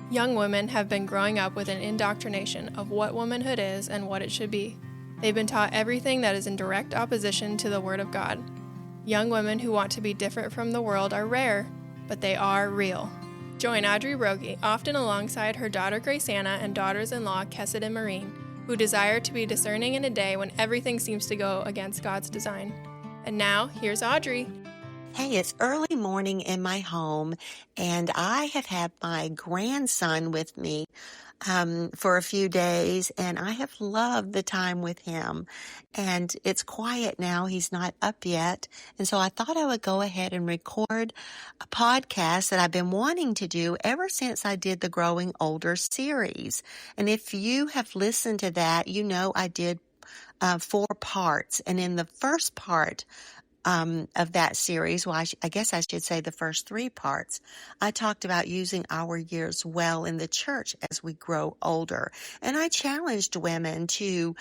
Young women have been growing up with an indoctrination of what womanhood is and what it should be. They've been taught everything that is in direct opposition to the Word of God. Young women who want to be different from the world are rare, but they are real. Join Audrey Rogie, often alongside her daughter Grace Anna and daughters-in-law Kesset and Maureen, who desire to be discerning in a day when everything seems to go against God's design. And now, here's Audrey. Hey, it's early morning in my home, and I have had my grandson with me for a few days, and I have loved the time with him. And it's quiet now. He's not up yet. And so I thought I would go ahead and record a podcast that I've been wanting to do ever since I did the Growing Older series. And if you have listened to that, you know I did 4 parts. And in the first part, of that series, well, I guess I should say the first 3 parts, I talked about using our years well in the church as we grow older. And I challenged women to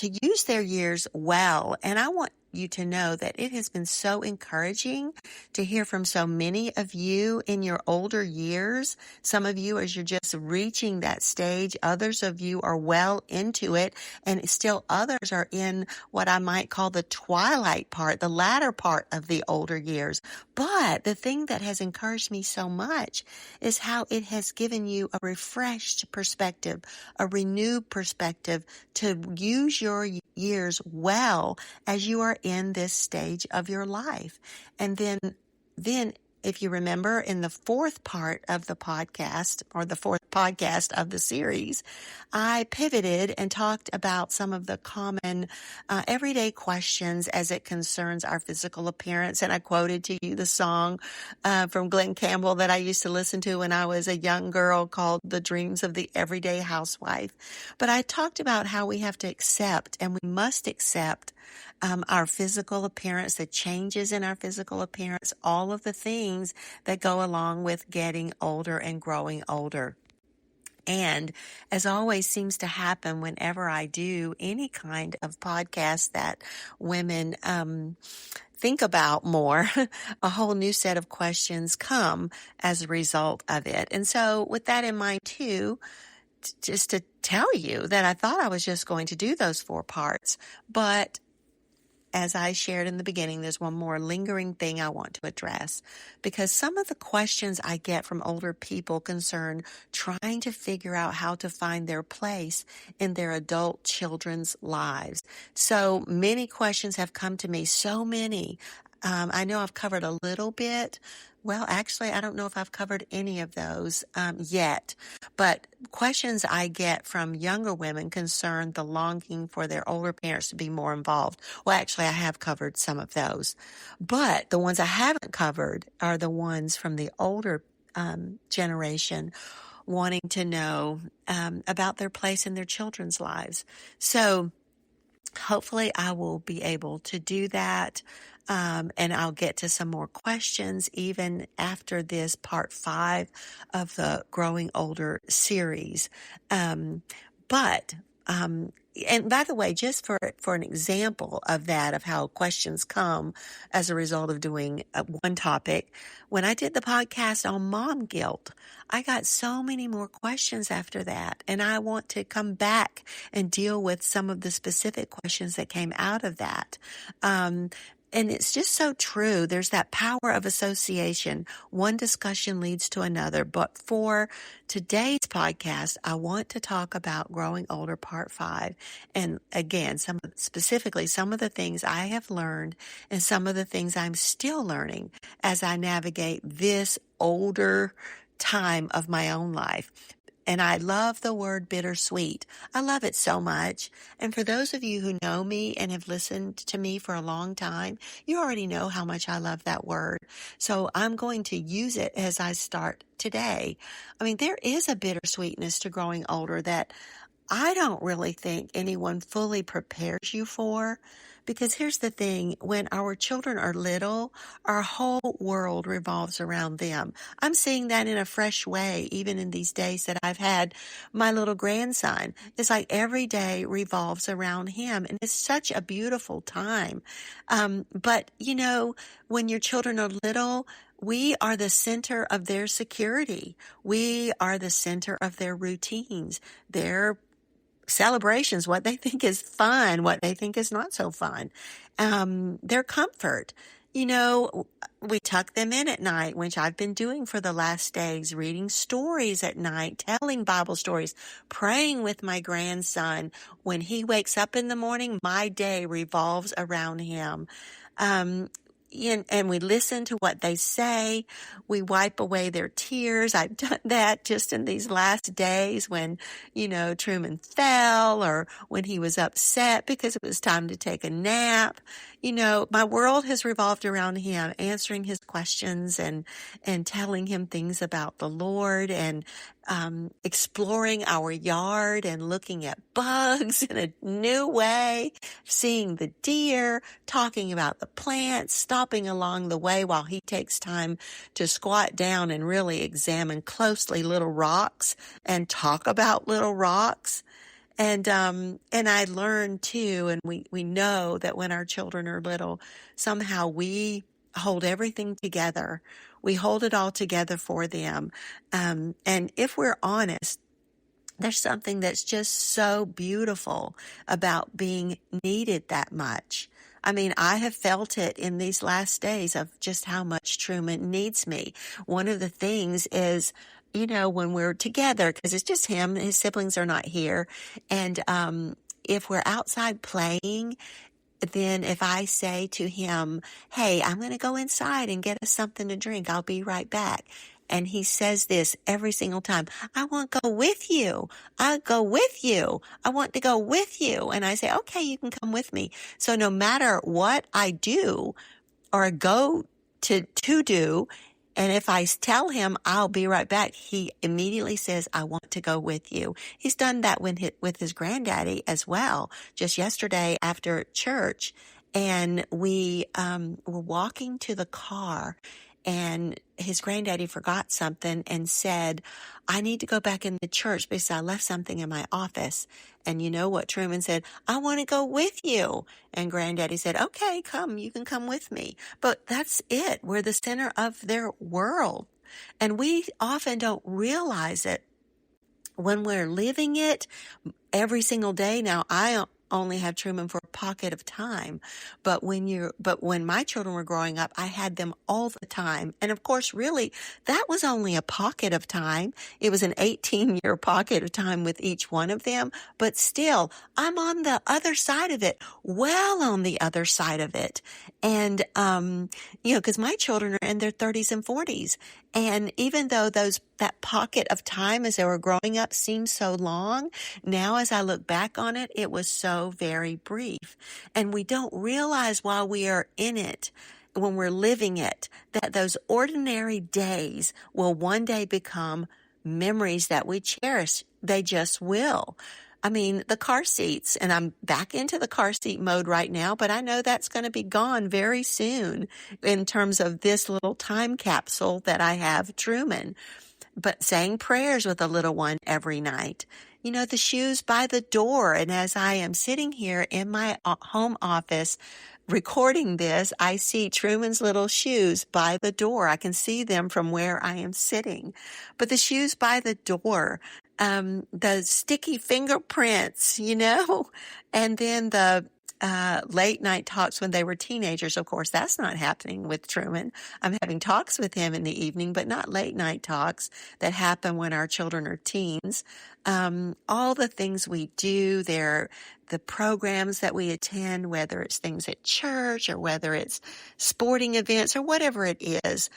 use their years well. And I want you to know that it has been so encouraging to hear from so many of you in your older years. Some of you as you're just reaching that stage, others of you are well into it, and still others are in what I might call the twilight part, the latter part of the older years. But the thing that has encouraged me so much is how it has given you a refreshed perspective, a renewed perspective to use your years well as you are in this stage of your life. And then if you remember in the 4th part of the podcast, or the 4th podcast of the series, I pivoted and talked about some of the common everyday questions as it concerns our physical appearance. And I quoted to you the song from Glenn Campbell that I used to listen to when I was a young girl called The Dreams of the Everyday Housewife. But I talked about how we have to accept, and we must accept, our physical appearance, the changes in our physical appearance, all of the things that go along with getting older and growing older. And as always seems to happen whenever I do any kind of podcast that women think about more, a whole new set of questions come as a result of it. And so with that in mind too, just to tell you that I thought I was just going to do those 4 parts, but as I shared in the beginning, there's one more lingering thing I want to address, because some of the questions I get from older people concern trying to figure out how to find their place in their adult children's lives. So many questions have come to me, so many. I know I've covered a little bit. Well, actually, I don't know if I've covered any of those yet, but questions I get from younger women concern the longing for their older parents to be more involved. Well, actually, I have covered some of those, but the ones I haven't covered are the ones from the older generation wanting to know about their place in their children's lives. So hopefully I will be able to do that. And I'll get to some more questions even after this part 5 of the Growing Older series. And by the way, just for an example of that, of how questions come as a result of doing one topic, when I did the podcast on mom guilt, I got so many more questions after that. And I want to come back and deal with some of the specific questions that came out of that. And it's just so true. There's that power of association. One discussion leads to another. But for today's podcast, I want to talk about Growing Older Part 5. And again, specifically some of the things I have learned and some of the things I'm still learning as I navigate this older time of my own life. And I love the word bittersweet. I love it so much. And for those of you who know me and have listened to me for a long time, you already know how much I love that word. So I'm going to use it as I start today. I mean, there is a bittersweetness to growing older that I don't really think anyone fully prepares you for. Because here's the thing, when our children are little, our whole world revolves around them. I'm seeing that in a fresh way, even in these days that I've had my little grandson. It's like every day revolves around him, and it's such a beautiful time. But, you know, when your children are little, we are the center of their security. We are the center of their routines, their celebrations, what they think is fun, what they think is not so fun, their comfort. We tuck them in at night, which I've been doing for the last days, reading stories at night, telling Bible stories, praying with my grandson. When he wakes up in the morning, my day revolves around him. And we listen to what they say. We wipe away their tears. I've done that just in these last days when, Truman fell, or when he was upset because it was time to take a nap. My world has revolved around him, answering his questions and telling him things about the Lord, and exploring our yard and looking at bugs in a new way, seeing the deer, talking about the plants, stopping along the way while he takes time to squat down and really examine closely little rocks and talk about little rocks. And I learned too, and we know that when our children are little, somehow we hold everything together. We hold it all together for them. And if we're honest, there's something that's just so beautiful about being needed that much. I mean, I have felt it in these last days of just how much Truman needs me. One of the things is, when we're together, because it's just him, his siblings are not here. And if we're outside playing, then if I say to him, hey, I'm going to go inside and get us something to drink, I'll be right back. And he says this every single time, I want to go with you. I'll go with you. I want to go with you. And I say, okay, you can come with me. So no matter what I do or go to do, and if I tell him I'll be right back, he immediately says, I want to go with you. He's done that with his granddaddy as well. Just yesterday after church, and we were walking to the car, and his granddaddy forgot something and said, I need to go back in the church because I left something in my office. And you know what Truman said? I want to go with you. And granddaddy said, okay, come, you can come with me. But that's it. We're the center of their world. And we often don't realize it when we're living it every single day. Now, I only have Truman for a pocket of time, but when my children were growing up, I had them all the time. And of course, really, that was only a pocket of time. It was an 18-year pocket of time with each one of them, but still, I'm on the other side of it, well on the other side of it. And, because my children are in their 30s and 40s. And even though that pocket of time as they were growing up seemed so long, now as I look back on it, it was so very brief. And we don't realize while we are in it, when we're living it, that those ordinary days will one day become memories that we cherish. They just will. I mean, the car seats, and I'm back into the car seat mode right now, but I know that's going to be gone very soon in terms of this little time capsule that I have, Truman. But saying prayers with a little one every night. The shoes by the door. And as I am sitting here in my home office recording this, I see Truman's little shoes by the door. I can see them from where I am sitting. But the shoes by the door, the sticky fingerprints, and then the late night talks when they were teenagers. Of course, that's not happening with Truman. I'm having talks with him in the evening, but not late night talks that happen when our children are teens. All the things we do there, the programs that we attend, whether it's things at church or whether it's sporting events or whatever it is,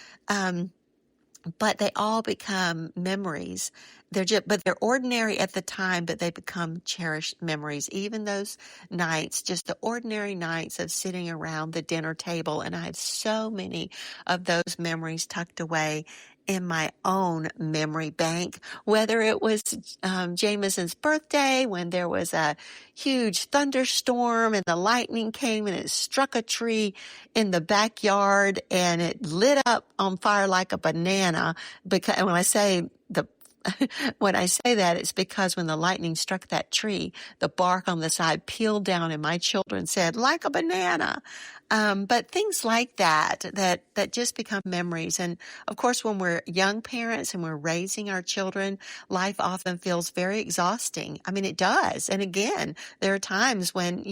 but they all become memories. They're ordinary at the time, but they become cherished memories. Even those nights, just the ordinary nights of sitting around the dinner table. And I have so many of those memories tucked away in my own memory bank, whether it was Jameson's birthday when there was a huge thunderstorm and the lightning came and it struck a tree in the backyard and it lit up on fire like a banana. Because when I say the when I say that, it's because when the lightning struck that tree, the bark on the side peeled down and my children said, like a banana. But things like that just become memories. And of course, when we're young parents and we're raising our children, life often feels very exhausting. I mean, it does. And again, there are times when,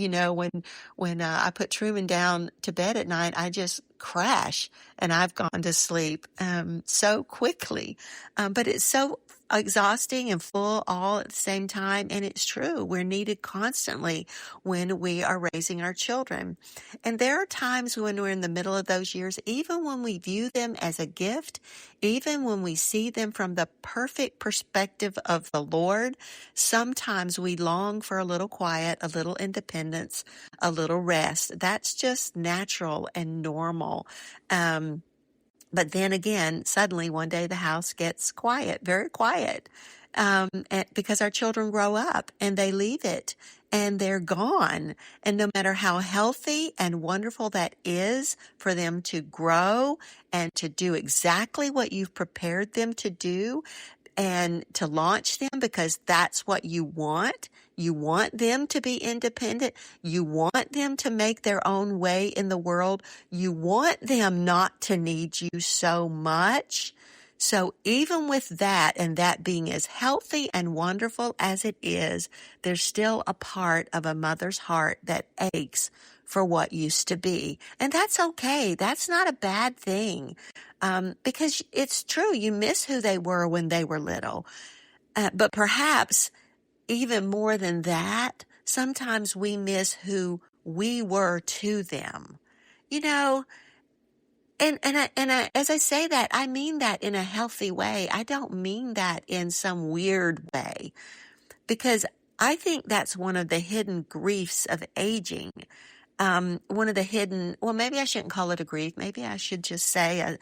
when I put Truman down to bed at night, I just crash and I've gone to sleep so quickly. But it's so exhausting and full all at the same time. And it's true. We're needed constantly when we are raising our children. And there are times when we're in the middle of those years, even when we view them as a gift, even when we see them from the perfect perspective of the Lord, sometimes we long for a little quiet, a little independence, a little rest. That's just natural and normal. But then again, suddenly one day the house gets quiet, very quiet, because our children grow up and they leave it and they're gone. And no matter how healthy and wonderful that is for them to grow and to do exactly what you've prepared them to do, and to launch them because that's what you want. You want them to be independent. You want them to make their own way in the world. You want them not to need you so much. So even with that, and that being as healthy and wonderful as it is, there's still a part of a mother's heart that aches for what used to be. And that's okay. That's not a bad thing. Because it's true, you miss who they were when they were little. But perhaps even more than that, sometimes we miss who we were to them. As I say that, I mean that in a healthy way. I don't mean that in some weird way, because I think that's one of the hidden griefs of aging. One of the hidden, well, maybe I shouldn't call it a grief. Maybe I should just say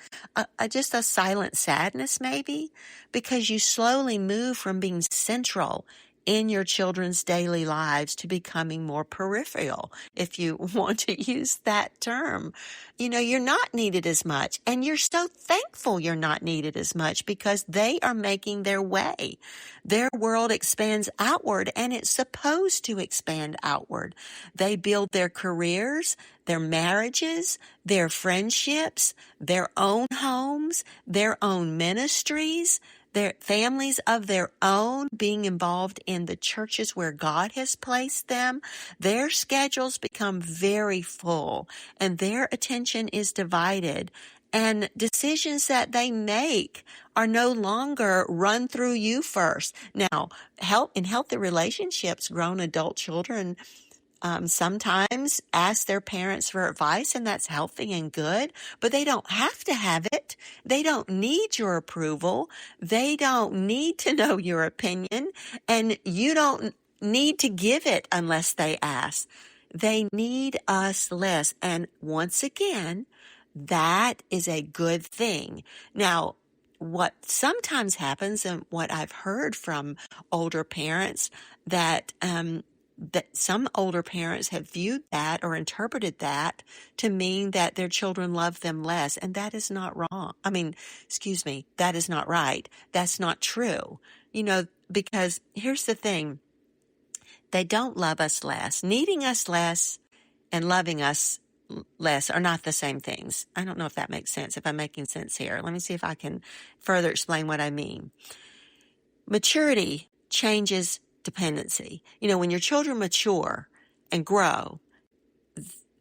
just a silent sadness, maybe, because you slowly move from being central in your children's daily lives to becoming more peripheral, if you want to use that term. You're not needed as much, and you're so thankful you're not needed as much because they are making their way. Their world expands outward, and it's supposed to expand outward. They build their careers, their marriages, their friendships, their own homes, their own ministries, their families of their own, being involved in the churches where God has placed them. Their schedules become very full and their attention is divided. And decisions that they make are no longer run through you first. Now, in healthy relationships, grown adult children sometimes ask their parents for advice, and that's healthy and good, but they don't have to have it. They don't need your approval. They don't need to know your opinion, and you don't need to give it unless they ask. They need us less. And once again, that is a good thing. Now, what sometimes happens, and what I've heard from older parents, that some older parents have viewed that or interpreted that to mean that their children love them less. And that is not wrong. That is not right. That's not true. Because here's the thing. They don't love us less. Needing us less and loving us less are not the same things. I don't know if that makes sense, if I'm making sense here. Let me see if I can further explain what I mean. Maturity changes dependency. When your children mature and grow,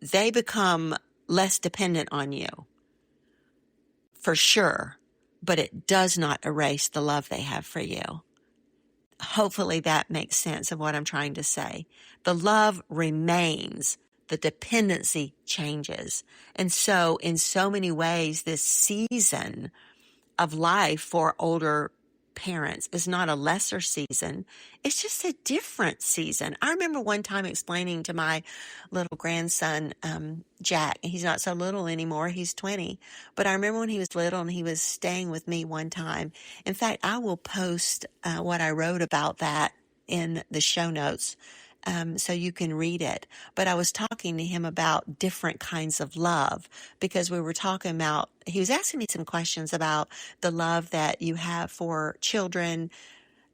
they become less dependent on you, for sure, but it does not erase the love they have for you. Hopefully that makes sense of what I'm trying to say. The love remains. The dependency changes. And so in so many ways, this season of life for older parents is not a lesser season. It's just a different season. I remember one time explaining to my little grandson, Jack, and he's not so little anymore. He's 20. But I remember when he was little and he was staying with me one time. In fact, I will post what I wrote about that in the show notes so you can read it. But I was talking to him about different kinds of love because we were talking about, he was asking me some questions about the love that you have for children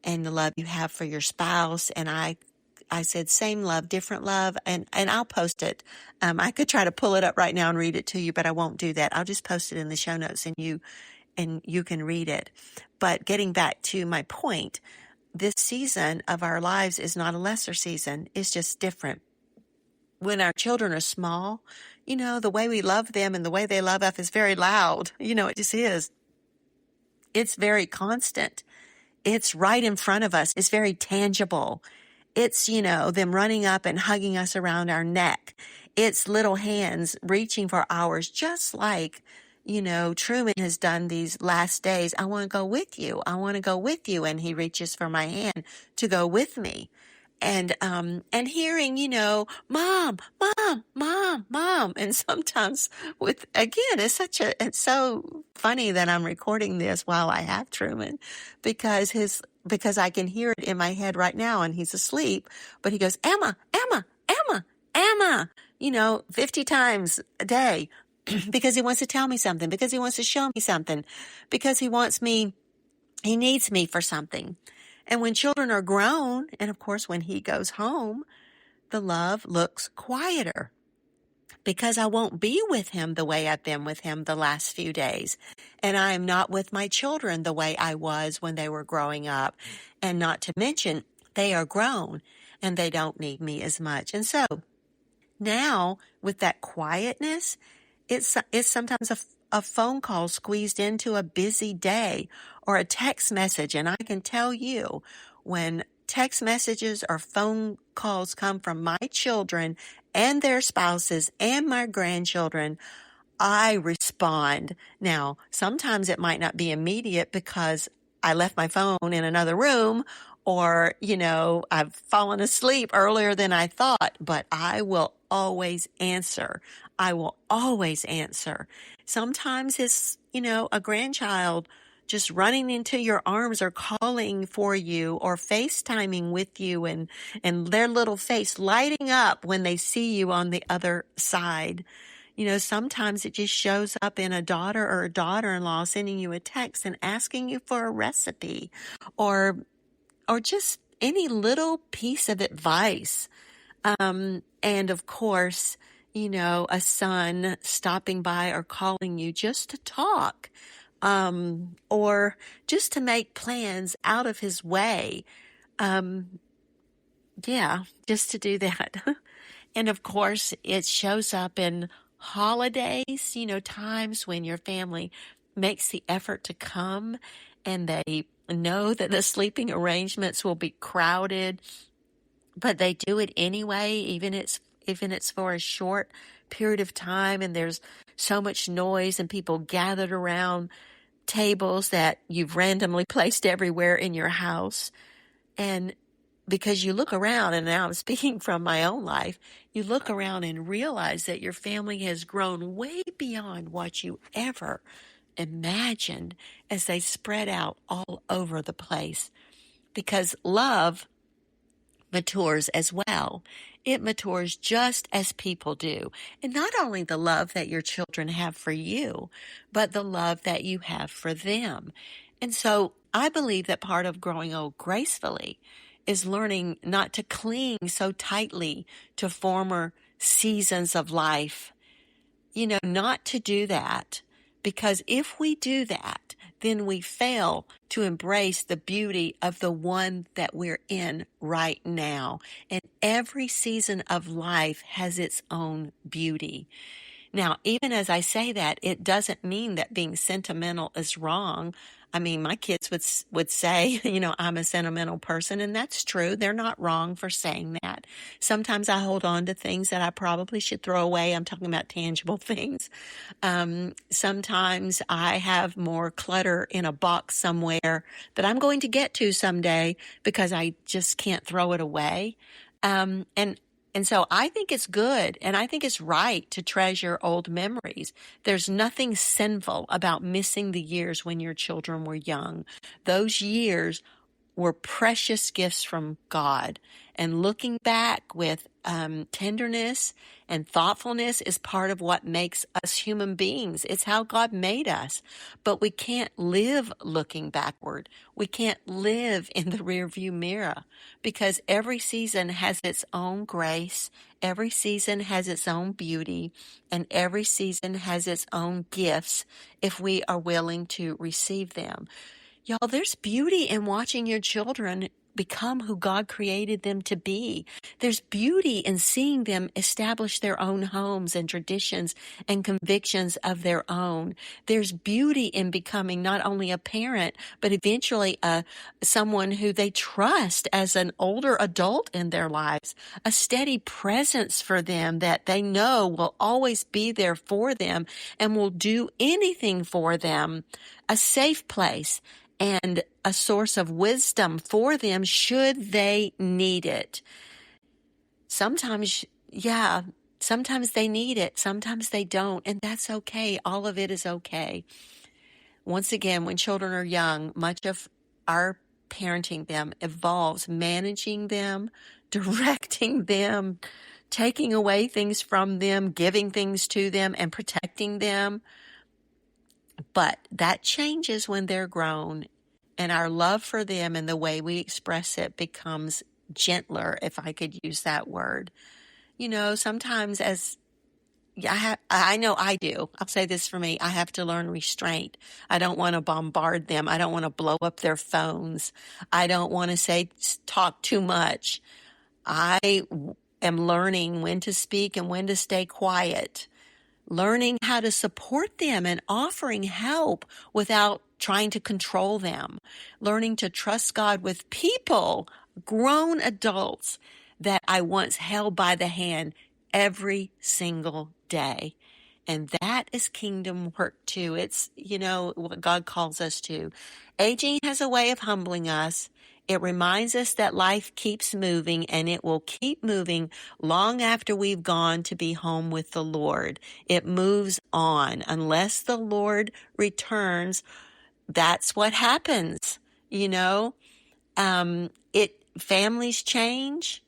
and the love you have for your spouse. And I said, same love, different love. And I'll post it. I could try to pull it up right now and read it to you, but I won't do that. I'll just post it in the show notes and you can read it. But getting back to my point, this season of our lives is not a lesser season. It's just different. When our children are small, the way we love them and the way they love us is very loud. It just is. It's very constant. It's right in front of us. It's very tangible. It's, them running up and hugging us around our neck. It's little hands reaching for ours, just like, Truman has done these last days. I want to go with you. I want to go with you. And he reaches for my hand to go with me. And hearing, mom, mom, mom, mom. And sometimes again, it's so funny that I'm recording this while I have Truman because I can hear it in my head right now and he's asleep, but he goes, Emma, Emma, Emma, Emma, 50 times a day because he wants to tell me something, because he wants to show me something, because he needs me for something. And when children are grown, and of course when he goes home, the love looks quieter because I won't be with him the way I've been with him the last few days. And I am not with my children the way I was when they were growing up. And not to mention, they are grown and they don't need me as much. And so now with that quietness, it's sometimes a phone call squeezed into a busy day or a text message. And I can tell you, when text messages or phone calls come from my children and their spouses and my grandchildren, I respond. Now, sometimes it might not be immediate because I left my phone in another room or, I've fallen asleep earlier than I thought, but I will always answer. I will always answer. Sometimes it's, a grandchild just running into your arms or calling for you or FaceTiming with you and their little face lighting up when they see you on the other side. Sometimes it just shows up in a daughter or a daughter-in-law sending you a text and asking you for a recipe or just any little piece of advice. And of course, a son stopping by or calling you just to talk, or just to make plans out of his way. Just to do that. And of course, it shows up in holidays, times when your family makes the effort to come and they know that the sleeping arrangements will be crowded, but they do it anyway, even if it's for a short period of time and there's so much noise and people gathered around tables that you've randomly placed everywhere in your house. And because you look around, and now I'm speaking from my own life, you look around and realize that your family has grown way beyond what you ever imagined as they spread out all over the place. Because love matures as well. It matures just as people do. And not only the love that your children have for you, but the love that you have for them. And so I believe that part of growing old gracefully is learning not to cling so tightly to former seasons of life. Not to do that. Because if we do that, then we fail to embrace the beauty of the one that we're in right now. And every season of life has its own beauty. Now, even as I say that, it doesn't mean that being sentimental is wrong. I mean, my kids would say, I'm a sentimental person, and that's true. They're not wrong for saying that. Sometimes I hold on to things that I probably should throw away. I'm talking about tangible things. Sometimes I have more clutter in a box somewhere that I'm going to get to someday because I just can't throw it away. And so I think it's good and I think it's right to treasure old memories. There's nothing sinful about missing the years when your children were young. Those years were precious gifts from God. And looking back with tenderness and thoughtfulness is part of what makes us human beings. It's how God made us. But we can't live looking backward. We can't live in the rearview mirror, because every season has its own grace. Every season has its own beauty, and every season has its own gifts if we are willing to receive them. Y'all, there's beauty in watching your children become who God created them to be. There's beauty in seeing them establish their own homes and traditions and convictions of their own. There's beauty in becoming not only a parent, but eventually someone who they trust as an older adult in their lives, a steady presence for them that they know will always be there for them and will do anything for them, a safe place, and a source of wisdom for them should they need it. Sometimes they need it. Sometimes they don't. And that's okay. All of it is okay. Once again, when children are young, much of our parenting them involves managing them, directing them, taking away things from them, giving things to them, and protecting them. But that changes when they're grown, and our love for them and the way we express it becomes gentler, if I could use that word. Sometimes I know I do. I'll say this for me. I have to learn restraint. I don't want to bombard them. I don't want to blow up their phones. I don't want to talk too much. I am learning when to speak and when to stay quiet. Learning how to support them and offering help without trying to control them. Learning to trust God with people, grown adults that I once held by the hand every single day. And that is kingdom work too. It's, what God calls us to. Aging has a way of humbling us. It reminds us that life keeps moving, and it will keep moving long after we've gone to be home with the Lord. It moves on. Unless the Lord returns, that's what happens. Families change.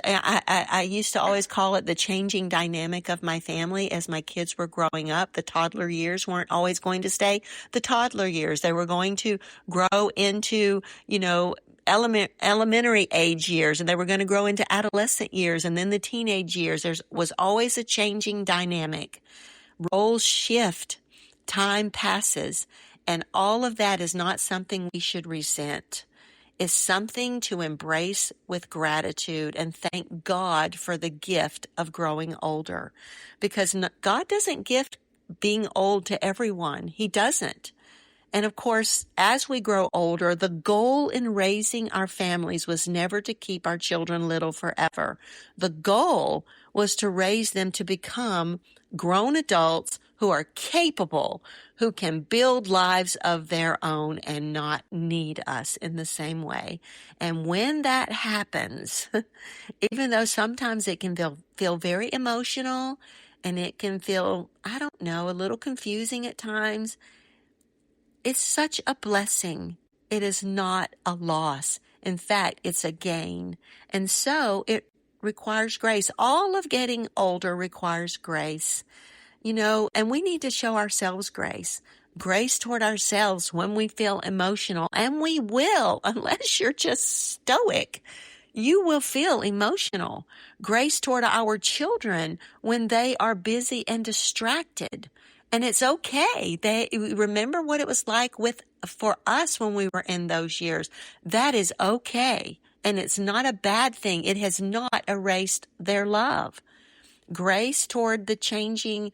I used to always call it the changing dynamic of my family as my kids were growing up. The toddler years weren't always going to stay the toddler years. They were going to grow into, elementary age years, and they were going to grow into adolescent years, and then the teenage years. There was always a changing dynamic. Roles shift, time passes, and all of that is not something we should resent. It's something to embrace with gratitude and thank God for the gift of growing older, because God doesn't gift being old to everyone. He doesn't. And of course, as we grow older, the goal in raising our families was never to keep our children little forever. The goal was to raise them to become grown adults who are capable, who can build lives of their own and not need us in the same way. And when that happens, even though sometimes it can feel very emotional and it can feel, a little confusing at times, it's such a blessing. It is not a loss. In fact, it's a gain. And so it requires grace. All of getting older requires grace. And we need to show ourselves grace. Grace toward ourselves when we feel emotional. And we will, unless you're just stoic. You will feel emotional. Grace toward our children when they are busy and distracted. And it's okay. Remember what it was like for us when we were in those years. That is okay. And it's not a bad thing. It has not erased their love. Grace toward the changing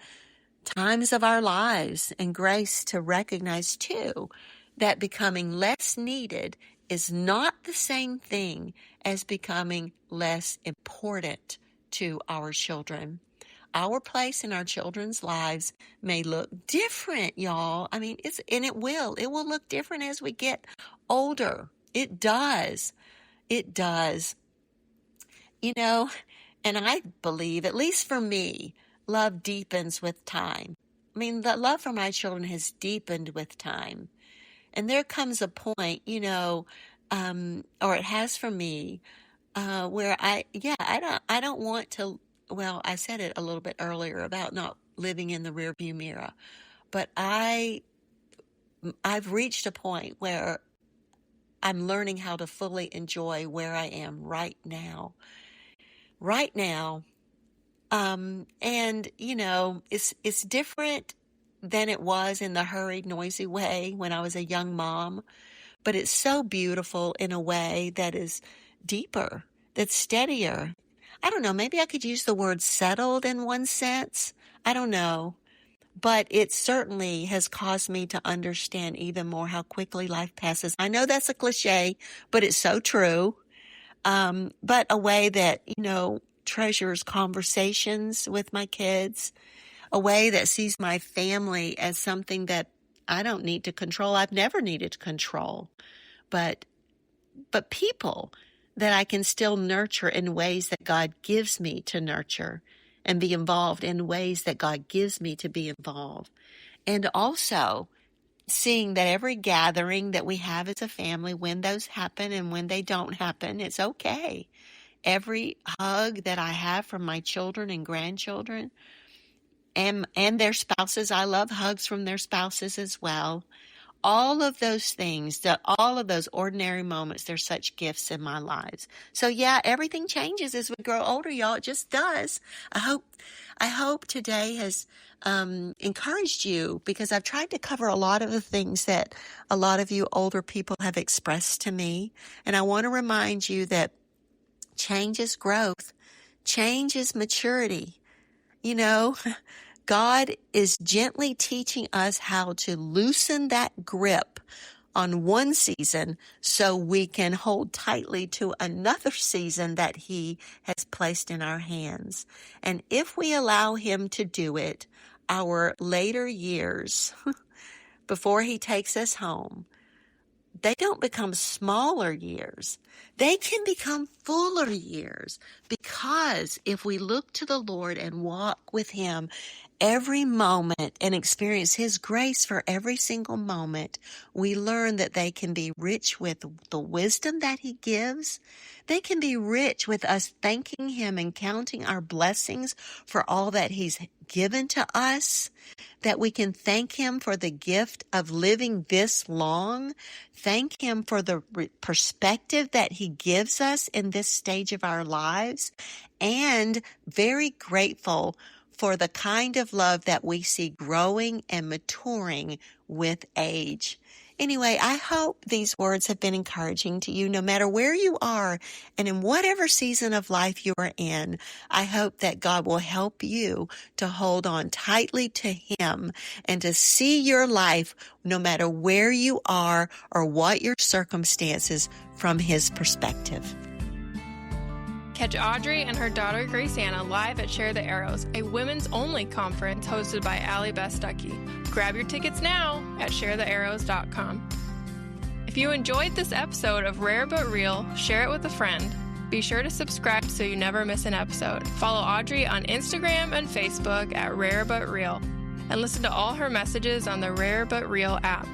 times of our lives, and grace to recognize too that becoming less needed is not the same thing as becoming less important to our children. Our place in our children's lives may look different, y'all. It will look different as we get older. It does. And I believe, at least for me, love deepens with time. The love for my children has deepened with time. And there comes a point, or it has for me, where I don't want to, well, I said it a little bit earlier about not living in the rearview mirror, but I've reached a point where I'm learning how to fully enjoy where I am right now. Right now. And it's different than it was in the hurried, noisy way when I was a young mom, but it's so beautiful in a way that is deeper, that's steadier. I don't know, maybe I could use the word settled in one sense. I don't know. But it certainly has caused me to understand even more how quickly life passes. I know that's a cliche, but it's so true. But a way that, treasures conversations with my kids, a way that sees my family as something that I don't need to control. I've never needed to control, but people that I can still nurture in ways that God gives me to nurture, and be involved in ways that God gives me to be involved. And also seeing that every gathering that we have as a family, when those happen and when they don't happen, it's okay. Every hug that I have from my children and grandchildren and their spouses, I love hugs from their spouses as well. All of those things, all of those ordinary moments, they're such gifts in my lives. So yeah, everything changes as we grow older, y'all. It just does. I hope today has encouraged you, because I've tried to cover a lot of the things that a lot of you older people have expressed to me. And I want to remind you that change is growth. Change is maturity. God is gently teaching us how to loosen that grip on one season so we can hold tightly to another season that He has placed in our hands. And if we allow Him to do it, our later years, before He takes us home, they don't become smaller years. They can become fuller years, because if we look to the Lord and walk with Him every moment and experience His grace for every single moment, we learn that they can be rich with the wisdom that He gives. They can be rich with us thanking Him and counting our blessings for all that He's given to us, that we can thank Him for the gift of living this long, thank Him for the perspective that He gives us in this stage of our lives, and very grateful for the kind of love that we see growing and maturing with age. Anyway, I hope these words have been encouraging to you, no matter where you are and in whatever season of life you are in. I hope that God will help you to hold on tightly to Him and to see your life, no matter where you are or what your circumstances, from His perspective. Catch Audrey and her daughter Graciana live at Share the Arrows, a women's-only conference hosted by Allie Beth Stuckey. Grab your tickets now at sharethearrows.com. If you enjoyed this episode of Rare But Real, share it with a friend. Be sure to subscribe so you never miss an episode. Follow Audrey on Instagram and Facebook at Rare But Real, and listen to all her messages on the Rare But Real app.